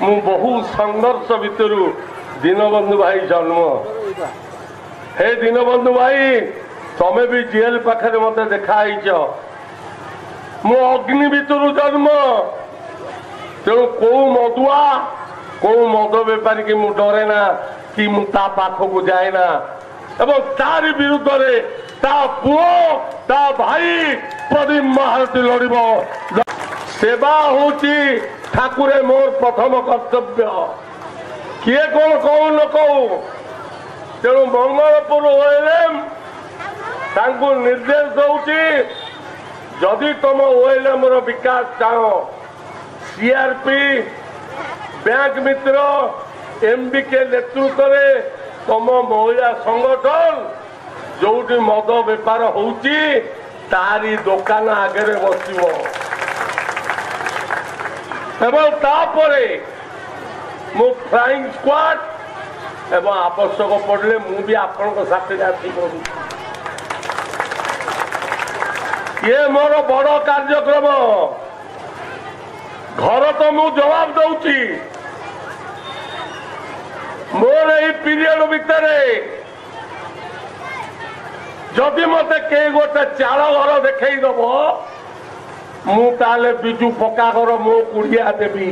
मु बहु संघर्ष भितर दीनबंधु भाई जन्म। हे दीनबंधु भाई तमे भी जेल पाखे मत देखा मु अग्नि भितर जन्म। तेणु कौ मदुआ कौ मद बेपारी की मु डरे ना कि मु ता पाखक जाए ना एवं तारी विरुद्ध रे ता पुओ ता भाई प्रदीप महारती लड़ सेवा होची ठाकुरे मोर प्रथम कर्तव्य। किए कौन कहू न कहू तेणु मंगलपुर ओएलएम तांको निर्देश दौची जदि तुम ओएलएम रो विकास चाहो सीआरपी बैंक मित्र एमबीके नेतृत्व में तुम महिला संगठन जोटी मद बेपार होउची तारी दुकान आगे बसिबो एवं तापरे मु फ्लाइंग स्क्वाड एवं आवश्यक पड़े मु भी आपण साथ ये मोर बड़ कार्यक्रम घर तो मु जवाब दौची मोर यही पीरियड भितर जदि मत कई गोटे चाल घर देखईदब मुझे बिजु पक्का घर मो कुड़िया देवी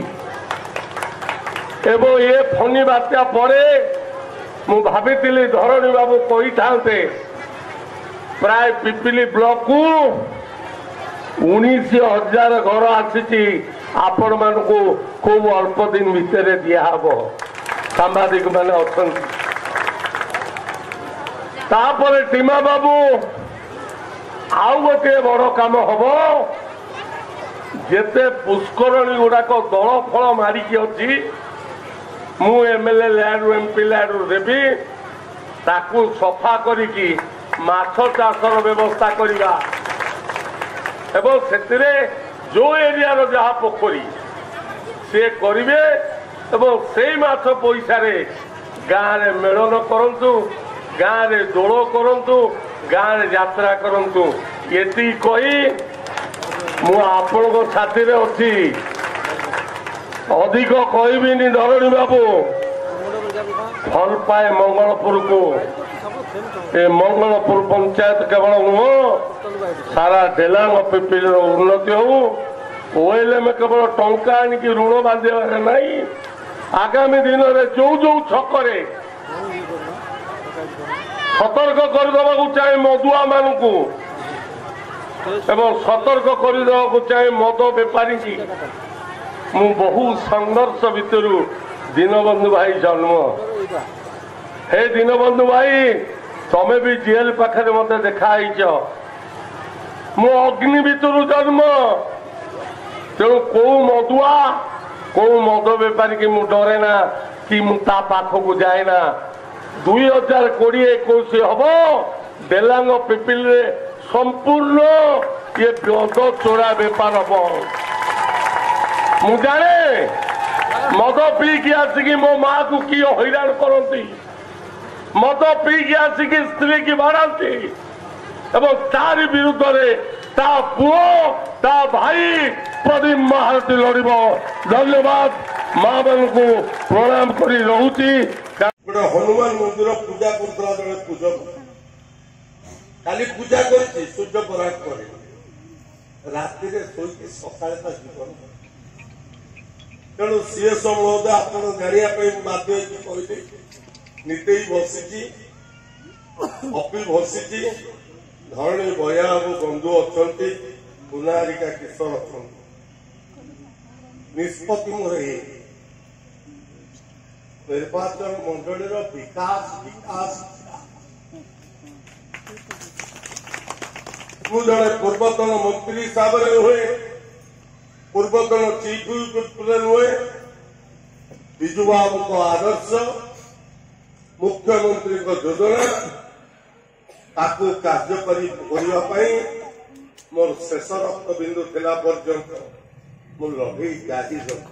एवं ये फनी बात्या परे मु भाभी धरणी बाबू कही था प्राय पिपिली ब्लॉक को 19,000 घर आसी आपण मान को खूब अल्प दिन भितर दिहब सांबादिक मैंने अच्छा टीमा बाबू आउ गोटे बड़ काम हम जेते पुष्करणी गुड़ाक दल फल मारिकी अच्छी मु एमएलए लैंड एमपी लैंड देवी ताकू सफा करिकी माछ चाषर व्यवस्था करिबा एवं से जो एरिया जहाँ पोखरी से करिवे एवं से माछ पैसा रे गाँव रे मेलन करंतु गाँव रे दोल करंतु गाँव रे यात्रा करंतु एति कही मु आपण साथी रे अच्छी अधिक कहबिनी धरणी बाबू भल पाए मंगलपुर को ए मंगलपुर पंचायत केवल नुह सारा डेलांग पिपिल उन्नति हो ओएलएम केवल टंका आनिकी ऋण बांधे नहीं आगामी दिन में जो जो छकरे सतर्क करदेवा चाहे मदुआ मान को एवं सतर्क करदेवा चाहे मद बेपारी की मु बहु संघर्ष भितर दीनबंधु भाई जन्म। हे दीनबंधु भाई तमे भी जेल पाखे मत देखा मु अग्नि भितर जन्म। तेणु कौ मदुआ कौ मद बेपारी की मु डरे ना कि मु ता पाखक जाए ना 2020-21 हम डेलांग पिपिल संपूर्ण ये मद चोरा बेपार हम मु जाने मद पीकी आसिकी मो माँ को किए हैरान करती मद पीकी आसिकी स्त्री की बाड़ाती एवं तारी विरुद्ध रे ता पुओ ता भाई प्रदीप महारती लड़। धन्यवाद माँ मान को प्रणाम करी रहुची। गोटे हनुमान मंदिर पूजा करुला जड़े पूजक काली पूजा कर सूर्य पराग कर राति शोक सका जीवन तेणु सीएस महोदय आप जानापी बाध्य कहली निते बसी अपिल बसी धरणी बया बंधु अच्छा पुनारिका किशोर अच्छा निष्पत्ति मोर निर्वाचन मंडली विकास विकास मु जड़े पूर्वतन मंत्री हिसाब से हुए पूर्वतन चीफ व्हिप हुए विजु बाबू को आदर्श मुख्यमंत्री को योजना ताकू कार्यकारी मोर शेष रक्त बिंदु थिला पर्यंत मु लगे जारी रख।